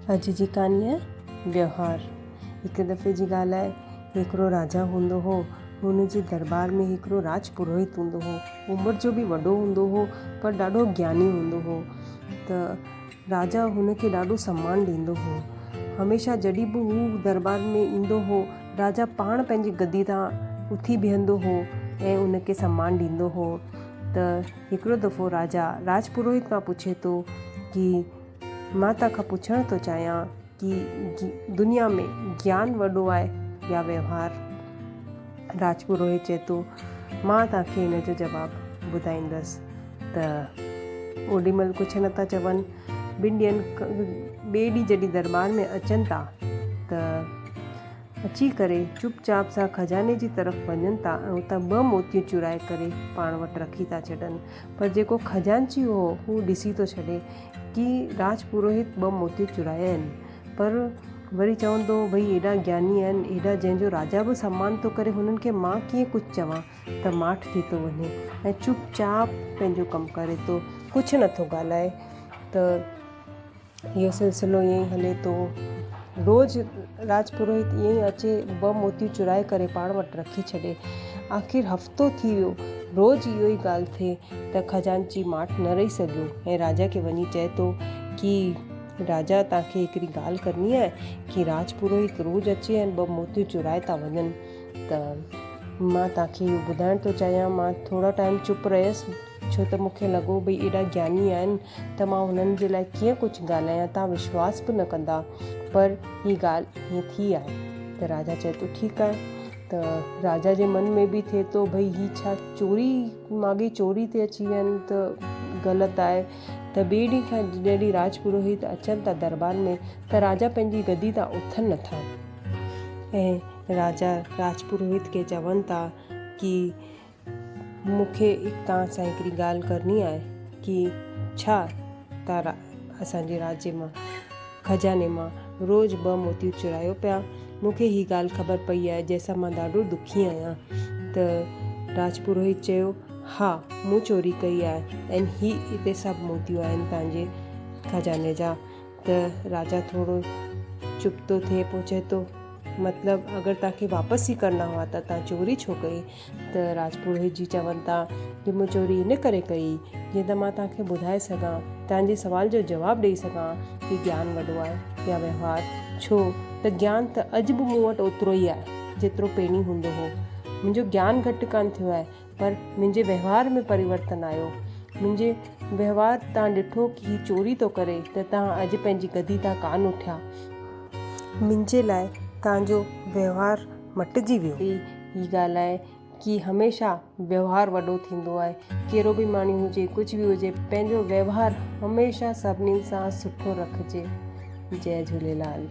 अॼु जी कहानी आहे व्यवहार। हिकु दफ़े जी ॻाल्हि आहे, हिकिड़ो राजा हूंदो हो। हुन जे दरबार में हिकिड़ो राज पुरोहित हूंदो हो। उमिरि जो बि वॾो हूंदो हो, पर ॾाढो ज्ञानी हूंदो हो। त राजा हुनखे ॾाढो सम्मान ॾींदो हो। हमेशह जॾहिं बि हू दरबार में ईंदो हो, राजा पाण पंहिंजी गद्दी तां उथी बीहंदो हो ऐं उनखे सम्मान ॾींदो हो। त हिकिड़ो दफ़ो राजा राज पुरोहित खां पुछे थो कि मां तव्हांखां पुछणु थो चाहियां कि दुनिया में ज्ञान वॾो आहे या व्यवहार। राज पुरोहित चए थो मां तव्हांखे हिन जो जवाबु ॿुधाईंदसि। त ओॾीमहिल कुझु नथा चवनि। ॿिए ॾींहुं जॾहिं दरबार में अचनि था त अची करे चुपचाप सां खजाने जी तरफ़ वञनि था ऐं उतां 2 मोतियूं चुराए करे पाण वटि रखी था छॾनि। पर जेको खजांची हो हू ॾिसी थो छॾे कि राज पुरोहित 2 मोतियूं चुराया आहिनि, पर वरी चवंदो भई एॾा ज्ञानी आहिनि, एॾा जंहिंजो राजा बि सम्मान थो करे, हुननि खे मां कीअं कुझु चवां। त माठ थी थो वञे ऐं चुपचाप पंहिंजो कमु करे थो, कुझु नथो ॻाल्हाए। त इहो सिलसिलो ईअं ई हले थो। रोज़ु राज पुरोहित ईअं ई अचे, 2 मोतियूं चुराए करे पाण वटि रखी छॾे। आख़िर हफ़्तो थी वियो, रोज़ु इहो ई ॻाल्हि थिए त खजांची माठ न रही सघियो ऐं राजा खे वञी चए थो कि राजा तव्हांखे हिकिड़ी ॻाल्हि करणी आहे कि राज पुरोहित रोज़ु अचे ऐं 2 मोतियूं चुराए था वञनि। त मां तव्हांखे इहो ॿुधाइणु थो चाहियां। मां थोरो टाइम चुप रहियसि, छो त मूंखे लॻो भई एॾा ज्ञानी आहिनि त मां हुननि जे लाइ कीअं कुझु ॻाल्हायां, तव्हां विश्वास बि न कंदा, पर हीअ ॻाल्हि हीअं थी आहे। त राजा चए थो ठीकु आहे। त राजा जे मन में बि थिए थो भई हीअ छा चोरी माॻे चोरी ते अची विया आहिनि, त ग़लति आहे। त ॿिए ॾींहं खां जॾहिं राज पुरोहित अचनि था दरबार में, त राजा पंहिंजी गद्दी तां उथनि नथा ऐं राजा राज पुरोहित खे चवनि था कि मूंखे तव्हां सां हिकिड़ी ॻाल्हि करणी आहे कि छा तव्हां असांजे राज्य मां खजाने मां रोज़ु 2 मोतियूं चुरायो पिया। मूंखे हीअ ॻाल्हि ख़बर पई आहे जंहिंसां मां ॾाढो दुखी आहियां। त राज पुरोहित चयो हा, मूं चोरी कई आहे ऐं हिते सभु मोतियूं आहिनि तव्हांजे खजाने जा। त राजा थोरो चुप थो थिए, पोइ चए थो मतिलबु अगरि तव्हांखे वापसि ई करणा हुआ त तव्हां चोरी छो कई। त राज पुरोहित जी चवनि था कि मूं चोरी इन करे कई जीअं त मां तव्हांखे ॿुधाए सघां, तव्हांजे सवाल जो जवाबु ॾेई सघां कि ज्ञान वॾो आहे या व्यवहार। छो त ज्ञान त अॼु बि मूं वटि ओतिरो ई आहे जेतिरो पहिरीं हूंदो हो। मुंहिंजो ज्ञान घटि कान थियो आहे, पर मुंहिंजे व्यवहार में परिवर्तन आयो। मुंहिंजे व्यवहार तव्हां ॾिठो कि हीअ चोरी थो करे त तव्हां अॼु पंहिंजी गद्दी तां कान उथिया। मुंहिंजे लाइ तव्हांजो व्यवहार मटिजी वियो। हीअ ॻाल्हि आहे कि हमेशह व्यवहार वॾो थींदो आहे। कहिड़ो बि माण्हू हुजे, कुझु बि हुजे, पंहिंजो व्यवहार हमेशह सभिनी सां सुठो रखिजे। जय झूलेलाल।